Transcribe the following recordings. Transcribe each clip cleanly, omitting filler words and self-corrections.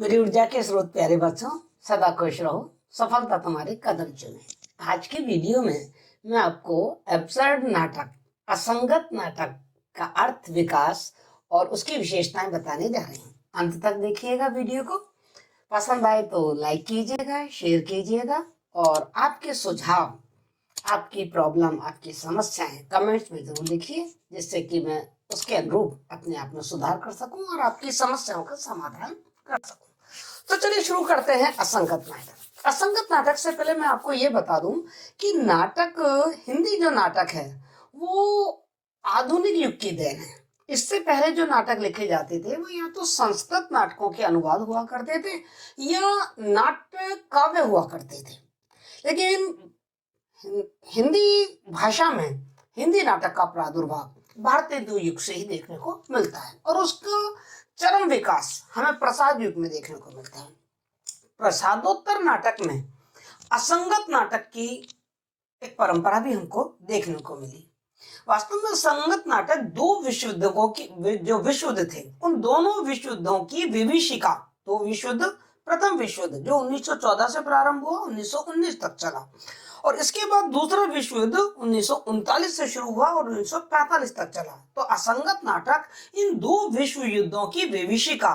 मेरी ऊर्जा के स्रोत प्यारे बच्चों, सदा खुश रहो, सफलता तुम्हारे कदम चुमे। आज की वीडियो में मैं आपको एब्सर्ड नाटक, असंगत नाटक का अर्थ, विकास और उसकी विशेषताएं बताने जा रही हूँ। अंत तक देखिएगा वीडियो को। पसंद आए तो लाइक कीजिएगा, शेयर कीजिएगा और आपके सुझाव, आपकी प्रॉब्लम, आपकी समस्याएं कमेंट्स में जरूर लिखिए, जिससे कि मैं उसके अनुरूप अपने आप में सुधार कर सकूं और आपकी समस्याओं का समाधान कर सकूं। तो चलिए शुरू करते हैं असंगत नाटक। असंगत नाटक से पहले मैं आपको ये बता दूं कि नाटक, हिंदी जो नाटक है वो आधुनिक युग की देन है। इससे पहले जो नाटक लिखे जाते थे वो या तो संस्कृत नाटकों के अनुवाद हुआ करते थे या नाट्य काव्य हुआ करते थे। लेकिन हिंदी भाषा में हिंदी नाटक का प्रादुर्भाव भारतीय युग से ही देखने को मिलता है और उसका चरम विकास हमें प्रसाद युग में देखने को मिलता है। प्रसादोत्तर नाटक में असंगत नाटक की एक परंपरा भी हमको देखने को मिली। वास्तव में संगत नाटक दो विश्व युद्धों की, जो विश्व युद्ध थे, उन दोनों विश्व युद्धों की विभीषिका, दो विश्व युद्ध, प्रथम विश्व युद्ध जो 1914 से प्रारंभ हुआ, 1919 तक चला, और इसके बाद दूसरा विश्व युद्ध 1939 से शुरू हुआ और 1945 तक चला। तो असंगत नाटक इन दो विश्व युद्धों की विभीषिका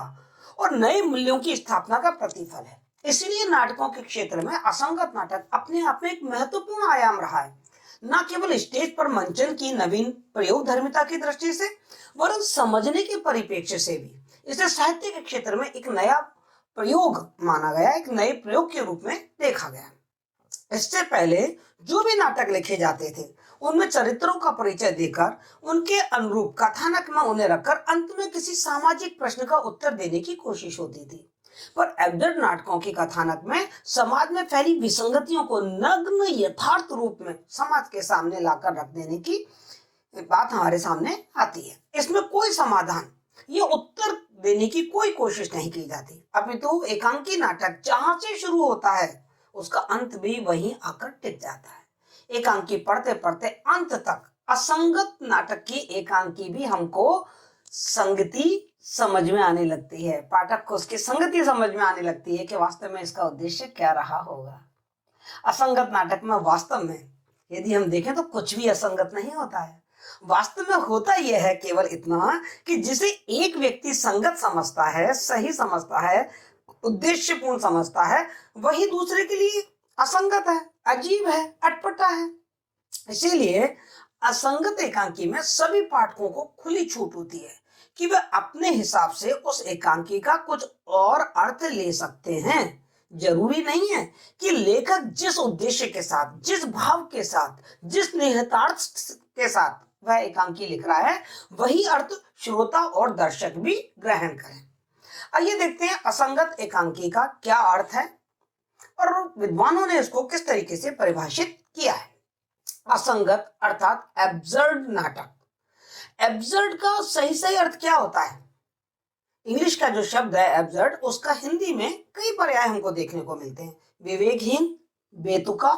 और नए मूल्यों की स्थापना का प्रतिफल है। इसलिए नाटकों के क्षेत्र में असंगत नाटक अपने आप में एक महत्वपूर्ण आयाम रहा है, न केवल स्टेज पर मंचन की नवीन प्रयोग धर्मिता की दृष्टि से, वरन समझने के परिप्रेक्ष्य से भी इसे साहित्य के क्षेत्र में एक नया प्रयोग माना गया, एक नए प्रयोग के रूप में देखा गया। इससे पहले जो भी नाटक लिखे जाते थे उनमें चरित्रों का परिचय देकर उनके अनुरूप कथानक में उन्हें रखकर अंत में किसी सामाजिक प्रश्न का उत्तर देने की कोशिश होती थी। पर एब्सर्ड नाटकों के कथानक में समाज में फैली विसंगतियों को नग्न यथार्थ रूप में समाज के सामने लाकर रख देने की बात हमारे सामने आती है। इसमें कोई समाधान या उत्तर देने की कोई कोशिश नहीं की जाती, अपितु एकांकी नाटक जहां से शुरू होता है उसका अंत भी वहीं आकर टिक जाता है। एकांकी पढ़ते पढ़ते अंत तक असंगत नाटक की एकांकी भी हमको संगति समझ में आने लगती है। पाठक को उसकी संगति समझ में आने लगती है कि वास्तव में इसका उद्देश्य क्या रहा होगा। असंगत नाटक में वास्तव में यदि हम देखें तो कुछ भी असंगत नहीं होता है। वास्तव में होता यह है केवल इतना कि जिसे एक व्यक्ति संगत समझता है, सही समझता है, उद्देश्यपूर्ण समझता है, वही दूसरे के लिए असंगत है, अजीब है, अटपटा है। इसीलिए असंगत एकांकी में सभी पाठकों को खुली छूट होती है कि वे अपने हिसाब से उस एकांकी का कुछ और अर्थ ले सकते हैं। जरूरी नहीं है कि लेखक जिस उद्देश्य के साथ, जिस भाव के साथ, जिस निहितार्थ के साथ वह एकांकी लिख रहा है वही अर्थ श्रोता और दर्शक भी ग्रहण करें। आइए देखते हैं असंगत एकांकी का क्या अर्थ है और विद्वानों ने इसको किस तरीके से परिभाषित किया है। असंगत अर्थात एब्सर्ड नाटक। एब्सर्ड का सही अर्थ क्या होता है? इंग्लिश का जो शब्द है एब्सर्ड, उसका हिंदी में कई पर्याय हमको देखने को मिलते हैं। विवेकहीन, बेतुका,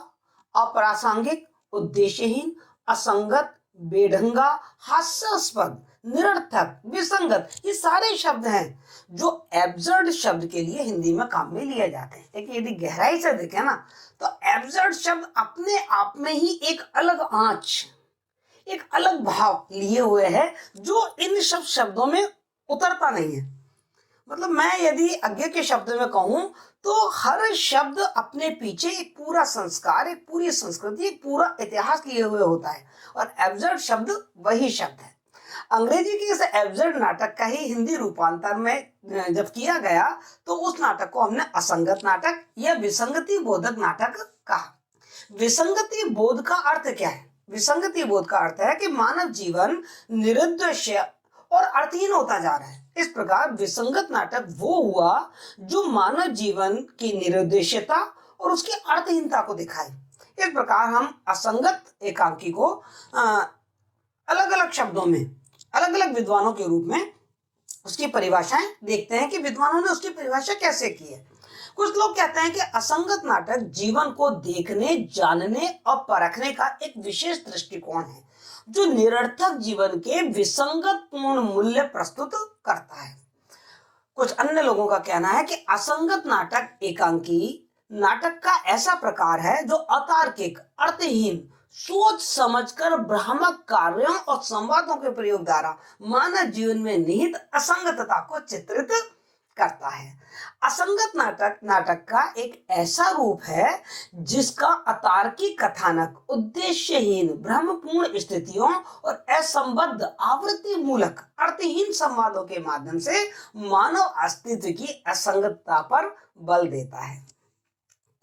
अप्रासंगिक, उद्देश्यहीन, असंगत, बेढंगा, हास्यास्पद, निरर्थक, विसंगत, ये सारे शब्द हैं जो एब्सर्ड शब्द के लिए हिंदी में काम में लिए जाते हैं। लेकिन यदि गहराई से देखें ना तो एब्सर्ड शब्द अपने आप में ही एक अलग आंच, एक अलग भाव लिए हुए है जो इन सब शब्दों में उतरता नहीं है। मतलब मैं यदि आगे के शब्द में कहूं तो हर शब्द अपने पीछे एक पूरा संस्कार, एक पूरी संस्कृति, एक पूरा इतिहास लिए हुए होता है और एब्सर्ड शब्द वही शब्द है। अंग्रेजी के इस एब्सर्ड नाटक का ही हिंदी रूपांतर में जब किया गया तो उस नाटक को हमने असंगत नाटक या विसंगति बोधक नाटक कहा। विसंगति बोध का अर्थ क्या है? विसंगति बोध का अर्थ है कि मानव जीवन निरुद्देश्य और अर्थहीन होता जा रहा है। इस प्रकार विसंगत नाटक वो हुआ जो मानव जीवन की निरुद्देश्यता और उसकी अर्थहीनता को दिखाए। इस प्रकार हम असंगत एकांकी को अलग अलग शब्दों में, अलग अलग विद्वानों के रूप में उसकी परिभाषाएं देखते हैं कि विद्वानों ने उसकी परिभाषा कैसे की है। कुछ लोग कहते हैं कि असंगत नाटक जीवन को देखने, जानने और परखने का एक विशेष दृष्टिकोण है जो निरर्थक जीवन के विसंगत पूर्ण मूल्य प्रस्तुत करता है। कुछ अन्य लोगों का कहना है कि असंगत नाटक एकांकी नाटक का ऐसा प्रकार है जो अतार्किक, अर्थहीन, सोच समझकर भ्रामक कार्यों और संवादों के प्रयोग द्वारा मानव जीवन में निहित असंगतता को चित्रित करता है। असंगत नाटक नाटक का एक ऐसा रूप है जिसका अतार्किक कथानक, उद्देश्यहीन, भ्रमपूर्ण स्थितियों और असंबद्ध, आवृत्ति मूलक, अर्थहीन संवादों के माध्यम से मानव अस्तित्व की असंगतता पर बल देता है।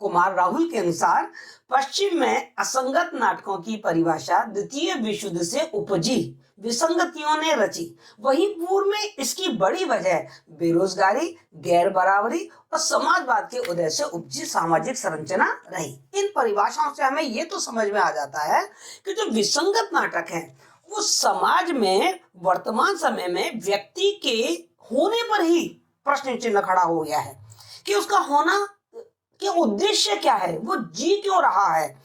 कुमार राहुल के अनुसार पश्चिम में असंगत नाटकों की परिभाषा द्वितीय विश्व युद्ध से उपजी विसंगतियों ने रची, वहीं पूर्व में इसकी बड़ी वजह बेरोजगारी, गैर बराबरी और समाजवाद के उदय से उपजी सामाजिक संरचना रही। इन परिभाषाओं से हमें यह तो समझ में आ जाता है कि जो विसंगत नाटक है वो समाज में वर्तमान समय में व्यक्ति के होने पर ही प्रश्न चिन्ह खड़ा हो गया है कि उसका होना कि उद्देश्य क्या है, वो जी क्यों रहा है।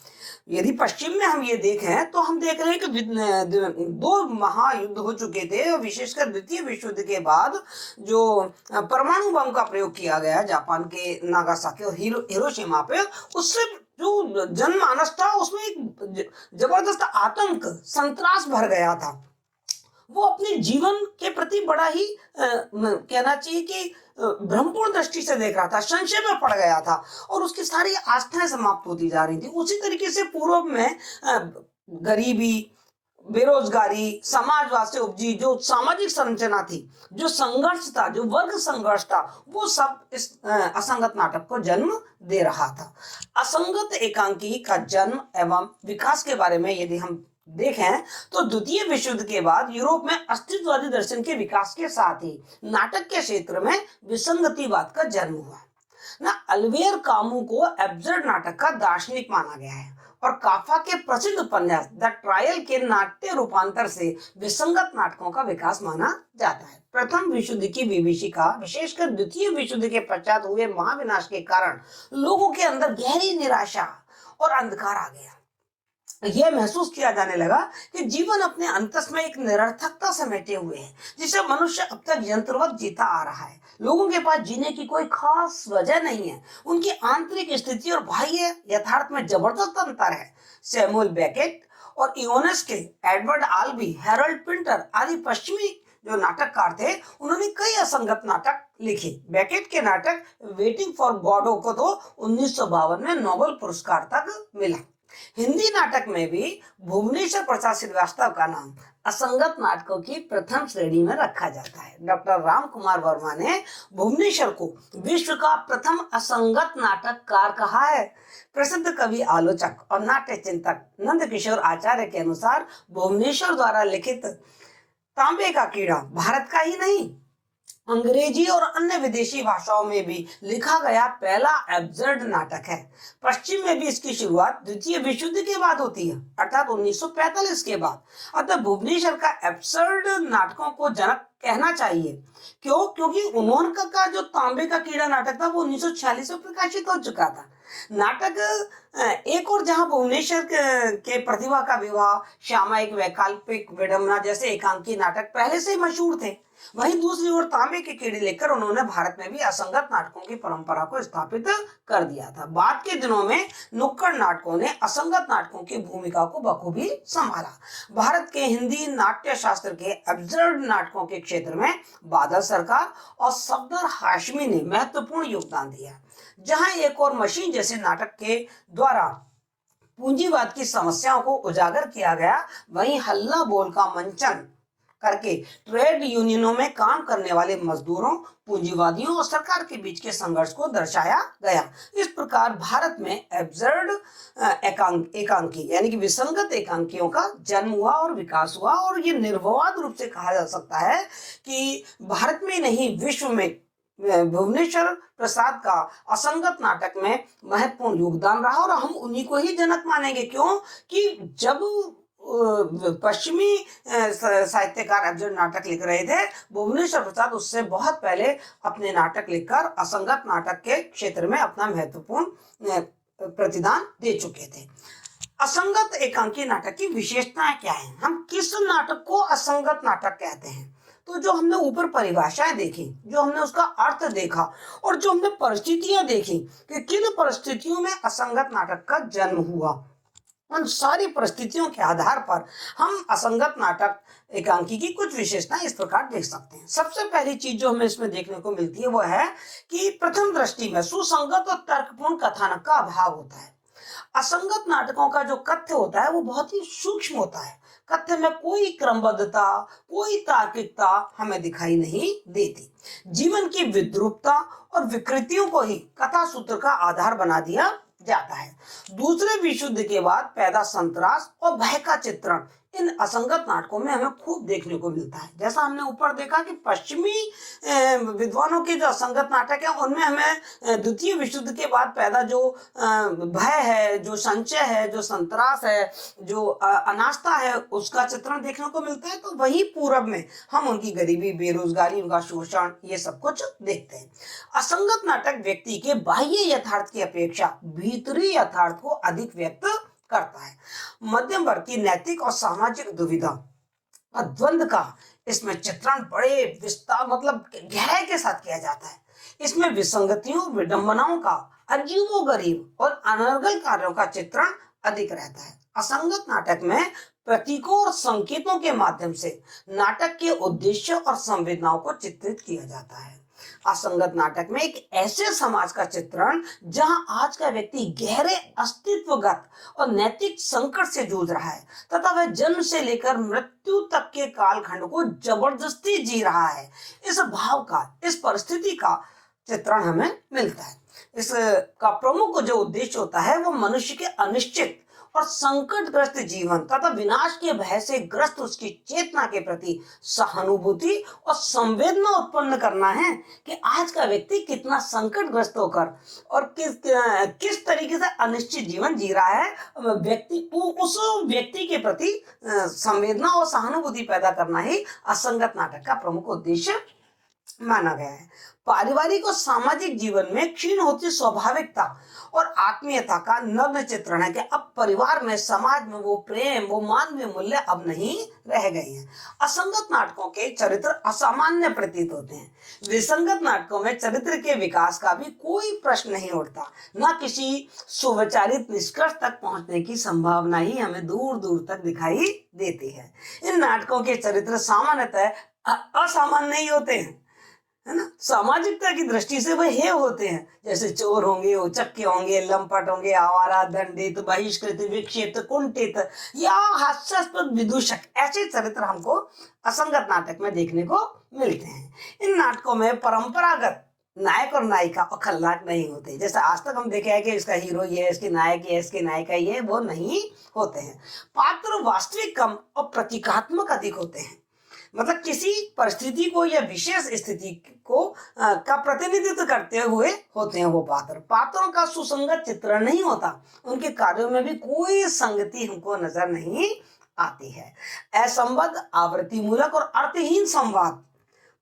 यदि पश्चिम में हम ये देखें तो हम देख रहे हैं कि दो महायुद्ध हो चुके थे, विशेषकर द्वितीय विश्व युद्ध के बाद जो परमाणु बम का प्रयोग किया गया जापान के नागासाकी और हिरोशिमा पे, उससे जो जनमानस था उसमें एक जबरदस्त आतंक, संत्रास भर गया था। वो अपने जीवन के प्रति बड़ा ही कहना चाहिए कि भ्रमपूर्ण दृष्टि से देख रहा था, संशय में पड़ गया था और उसकी सारी आस्थाएं समाप्त होती जा रही थी। उसी तरीके से पूर्व में गरीबी, बेरोजगारी, समाजवाद से उपजी जो सामाजिक संरचना थी, जो संघर्ष था, जो वर्ग संघर्ष था, वो सब इस असंगत नाटक को जन्म दे रहा था। असंगत एकांकी का जन्म एवं विकास के बारे में यदि हम देखें तो द्वितीय विश्व युद्ध के बाद यूरोप में अस्तित्ववादी दर्शन के विकास के साथ ही नाटक के क्षेत्र में विसंगतिवाद का जन्म हुआ ना। अल्वेयर कामू को एब्सर्ड नाटक का दार्शनिक माना गया है और काफा के प्रसिद्ध उपन्यास द ट्रायल के नाट्य रूपांतर से विसंगत नाटकों का विकास माना जाता है। प्रथम विश्व युद्ध की विभीषिका, विशेषकर द्वितीय विश्व युद्ध के पश्चात हुए महाविनाश के कारण लोगों के अंदर गहरी निराशा और अंधकार आ गया। यह महसूस किया जाने लगा कि जीवन अपने अंतस में एक निरर्थकता समेटे हुए है, जिसे मनुष्य अब तक यंत्रवत जीता आ रहा है। लोगों के पास जीने की कोई खास वजह नहीं है। उनकी आंतरिक स्थिति और बाह्य यथार्थ में जबरदस्त अंतर है। सैमुअल बेकेट और इयोनेस्के, एडवर्ड आल्बी, हैरोल्ड पिंटर आदि पश्चिमी जो नाटककार थे, उन्होंने कई असंगत नाटक लिखे। बेकेट के नाटक वेटिंग फॉर गॉडो को तो 1952 में नोबेल पुरस्कार तक मिला। हिंदी नाटक में भी भुवनेश्वर प्रसाद श्रीवास्तव का नाम असंगत नाटकों की प्रथम श्रेणी में रखा जाता है। डॉक्टर राम कुमार वर्मा ने भुवनेश्वर को विश्व का प्रथम असंगत नाटककार कहा है। प्रसिद्ध कवि, आलोचक और नाट्य चिंतक नंद किशोर आचार्य के अनुसार भुवनेश्वर द्वारा लिखित तांबे का कीड़ा भारत का ही नहीं, अंग्रेजी और अन्य विदेशी भाषाओं में भी लिखा गया पहला एब्सर्ड नाटक है। पश्चिम में भी इसकी शुरुआत द्वितीय विश्व युद्ध के बाद होती है, अर्थात 1945 के बाद। अतः भुवनेश्वर का एब्सर्ड नाटकों को जनक कहना चाहिए। क्यों? क्योंकि उन्होंने का जो तांबे का कीड़ा नाटक था वो 1946 में प्रकाशित हो चुका था। नाटक एक और जहां भुवनेश्वर के प्रतिभा का विवाह, श्यामा एक वैकल्पिक विडंबना जैसे एकांकी नाटक पहले से मशहूर थे, वहीं दूसरी ओर तांबे के कीड़े लेकर उन्होंने भारत में भी असंगत नाटकों की परंपरा को स्थापित कर दिया था। बाद के दिनों में नुक्कड़ नाटकों ने असंगत नाटकों की भूमिका को बखूबी संभाला। भारत के हिंदी नाट्य शास्त्र के एब्सर्ड नाटकों के क्षेत्र में बादल सरकार और सफदर हाशमी ने महत्वपूर्ण योगदान दिया। जहां एक और मशीन जैसे नाटक के द्वारा पूंजीवाद की समस्याओं को उजागर किया गया, वहीं हल्ला बोल का मंचन करके ट्रेड यूनियनों में काम करने वाले मजदूरों, पूंजीवादियों और सरकार के बीच के संघर्ष को दर्शाया गया। इस प्रकार भारत में एब्सर्ड एकांकी यानी कि विसंगत एकांकियों का जन्म हुआ और विकास हुआ, और ये निर्विवाद रूप से कहा जा सकता है कि भारत में नहीं विश्व में भुवनेश्वर प्रसाद का असंगत नाटक में महत्वपूर्ण योगदान रहा और हम उन्हीं को ही जनक मानेंगे। क्यों? कि जब पश्चिमी साहित्यकार एब्सर्ड नाटक लिख रहे थे, भुवनेश्वर प्रसाद उससे बहुत पहले अपने नाटक लिखकर असंगत नाटक के क्षेत्र में अपना महत्वपूर्ण प्रतिदान दे चुके थे। असंगत एकांकी नाटक की विशेषताएं क्या हैं? हम किस नाटक को असंगत नाटक कहते हैं? तो जो हमने ऊपर परिभाषाएं देखी, जो हमने उसका अर्थ देखा और जो हमने परिस्थितियां देखी कि किन परिस्थितियों में असंगत नाटक का जन्म हुआ, उन सारी परिस्थितियों के आधार पर हम असंगत नाटक एकांकी की कुछ विशेषताएं इस प्रकार देख सकते हैं। सबसे पहली चीज जो हमें इसमें देखने को मिलती है वो है कि प्रथम दृष्टि में सुसंगत और तर्कपूर्ण कथानक का अभाव होता है। असंगत नाटकों का जो कथ्य होता है वो बहुत ही सूक्ष्म होता है। कथ्य में कोई क्रमबद्धता, कोई तार्किकता हमें दिखाई नहीं देती। जीवन की विद्रूपता और विकृतियों को ही कथा सूत्र का आधार बना दिया जाता है। दूसरे विश्व युद्ध के बाद पैदा संतरास और भय का चित्रण इन असंगत नाटकों में हमें खूब देखने को मिलता है। जैसा हमने ऊपर देखा कि पश्चिमी विद्वानों के जो असंगत नाटक है उनमें हमें द्वितीय विश्व युद्ध के बाद पैदा जो भय है, जो संचय है, जो संतरास है, जो अनास्था है, उसका चित्रण देखने को मिलता है। तो वही पूरब में हम उनकी गरीबी, बेरोजगारी, उनका शोषण, ये सब कुछ देखते हैं। असंगत नाटक व्यक्ति के बाह्य यथार्थ की अपेक्षा भीतरी यथार्थ को अधिक व्यक्त करता है। मध्यम वर्ग की नैतिक और सामाजिक दुविधा और द्वंद्व का इसमें चित्रण बड़े विस्तार मतलब गहराई के साथ किया जाता है। इसमें विसंगतियों, विडंबनाओं का, अजीबोगरीब और अनर्गल कार्यों का चित्रण अधिक रहता है। असंगत नाटक में प्रतीकों और संकेतों के माध्यम से नाटक के उद्देश्य और संवेदनाओं को चित्रित किया जाता है। असंगत नाटक में एक ऐसे समाज का चित्रण जहां आज का व्यक्ति गहरे अस्तित्वगत और नैतिक संकट से जूझ रहा है तथा वह जन्म से लेकर मृत्यु तक के कालखंड को जबरदस्ती जी रहा है, इस भाव का, इस परिस्थिति का चित्रण हमें मिलता है। इसका प्रमुख जो उद्देश्य होता है वो मनुष्य के अनिश्चित और संकटग्रस्त जीवन तथा विनाश के भय से ग्रस्त उसकी चेतना के प्रति सहानुभूति और संवेदना उत्पन्न करना है कि आज का व्यक्ति कितना संकटग्रस्त होकर और किस तरीके से अनिश्चित जीवन जी रहा है। व्यक्ति उस व्यक्ति के प्रति संवेदना और सहानुभूति पैदा करना ही असंगत नाटक का प्रमुख उद्देश्य माना गया है। पारिवारिक और सामाजिक जीवन में क्षीण होती स्वाभाविकता और आत्मीयता का नग्न चित्रण है कि अब परिवार में, समाज में वो प्रेम, वो मानवीय मूल्य अब नहीं रह गए हैं। असंगत नाटकों के चरित्र असामान्य प्रतीत होते हैं। विसंगत नाटकों में चरित्र के विकास का भी कोई प्रश्न नहीं उठता, न किसी सुविचारित निष्कर्ष तक पहुंचने की संभावना ही हमें दूर दूर तक दिखाई देती है। इन नाटकों के चरित्र सामान्यतः असामान्य ही होते हैं, है ना। सामाजिकता की दृष्टि से वह हे होते हैं, जैसे चोर होंगे, उचक्के होंगे, लंपट होंगे, आवारा, दंडित, बहिष्कृत, विक्षिप्त, कुंठित या हास्यास्पद विदूषक, ऐसे चरित्र हमको असंगत नाटक में देखने को मिलते हैं। इन नाटकों में परंपरागत नायक और नायिका और खलनायक नहीं होते। जैसे आज तक हम देखे हैं कि इसका हीरो ये है, इसकी नायक ये है, इसकी नायिका ये है, वो नहीं होते हैं। पात्र वास्तविक कम और प्रतीकात्मक अधिक होते हैं, मतलब किसी परिस्थिति को या विशेष स्थिति को का प्रतिनिधित्व करते हुए होते हैं वो पात्र। पात्रों का सुसंगत चित्रण नहीं होता, उनके कार्यों में भी कोई संगति हमको नजर नहीं आती है। असंबद्ध, आवृत्ति मूलक और अर्थहीन संवाद,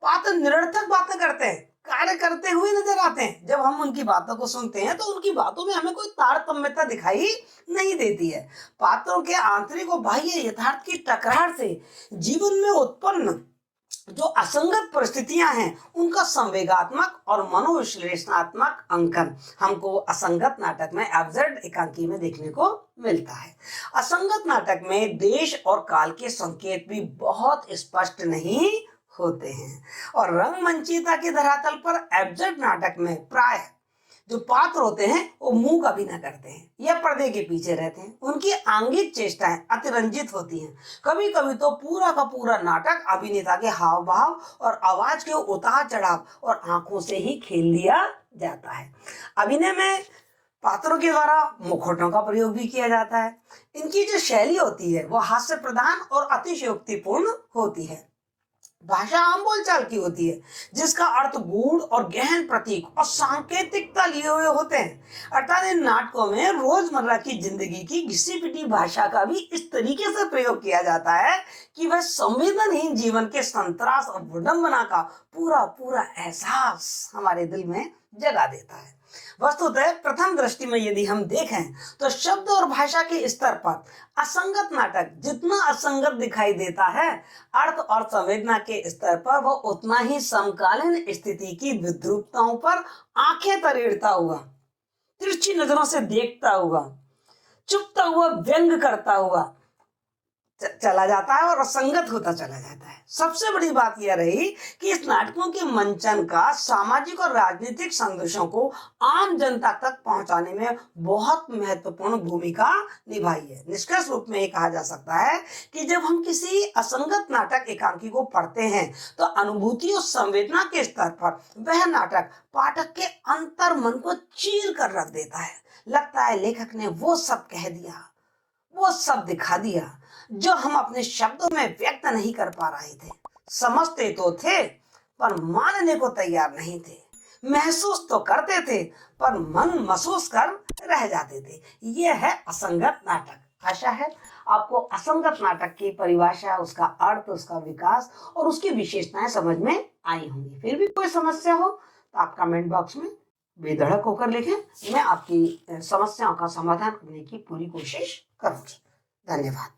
पात्र निरर्थक बातें करते हैं, कार्य करते हुए नजर आते हैं। जब हम उनकी बातों को सुनते हैं तो उनकी बातों में हमें कोई तारतम्यता दिखाई नहीं देती है। पात्रों के आंतरिक और बाह्य यथार्थ की टकरार से जीवन में उत्पन्न जो असंगत परिस्थितियां हैं उनका संवेगात्मक और मनोविश्लेषणात्मक अंकन हमको असंगत नाटक में एब्सर्ड एकांकी में देखने को मिलता है। असंगत नाटक में देश और काल के संकेत भी बहुत स्पष्ट नहीं होते हैं और रंगमंचिता के धरातल पर एब्सर्ड नाटक में प्राय जो पात्र होते हैं वो मुंह का भी न करते हैं या पर्दे के पीछे रहते हैं। उनकी आंगिक चेष्टाएं अतिरंजित होती हैं। कभी कभी तो पूरा का पूरा नाटक अभिनेता के हाव भाव और आवाज के उतार चढ़ाव और आंखों से ही खेल लिया जाता है। अभिनय में पात्रों के द्वारा मुखौटों का प्रयोग भी किया जाता है। इनकी जो शैली होती है वो हास्य प्रधान और अतिशयोक्तिपूर्ण होती है। भाषा आम बोलचाल की होती है जिसका अर्थ गूढ़ और गहन प्रतीक और सांकेतिकता लिए हुए होते हैं। अर्थात इन नाटकों में रोजमर्रा की जिंदगी की घिसी पिटी भाषा का भी इस तरीके से प्रयोग किया जाता है कि वह संवेदनहीन जीवन के संतरास और विडंबना का पूरा पूरा एहसास हमारे दिल में जगा देता है। वस्तुतः प्रथम दृष्टि में यदि हम देखें तो शब्द और भाषा के स्तर पर असंगत नाटक जितना असंगत दिखाई देता है, अर्थ और संवेदना के स्तर पर वो उतना ही समकालीन स्थिति की विद्रूपताओं पर आंखें तरेड़ता हुआ, तिरछी नजरों से देखता हुआ, चुपता हुआ व्यंग करता हुआ चला जाता है और असंगत होता चला जाता है। सबसे बड़ी बात यह रही कि इस नाटकों के मंचन का सामाजिक और राजनीतिक संदेशों को आम जनता तक पहुंचाने में बहुत महत्वपूर्ण भूमिका निभाई है। निष्कर्ष रूप में ये कहा जा सकता है कि जब हम किसी असंगत नाटक एकांकी को पढ़ते हैं तो अनुभूति और संवेदना के स्तर पर वह नाटक पाठक के अंतर मन को चीर कर रख देता है। लगता है लेखक ने वो सब कह दिया, वो सब दिखा दिया जो हम अपने शब्दों में व्यक्त नहीं कर पा रहे थे। समझते तो थे पर मानने को तैयार नहीं थे, महसूस तो करते थे पर मन महसूस कर रह जाते थे। यह है असंगत नाटक। आशा है आपको असंगत नाटक की परिभाषा, उसका अर्थ, उसका विकास और उसकी विशेषताएं समझ में आई होंगी। फिर भी कोई समस्या हो तो आप कमेंट बॉक्स में बेधड़क होकर लिखें। मैं आपकी समस्याओं का समाधान करने की पूरी कोशिश करूंगी। धन्यवाद।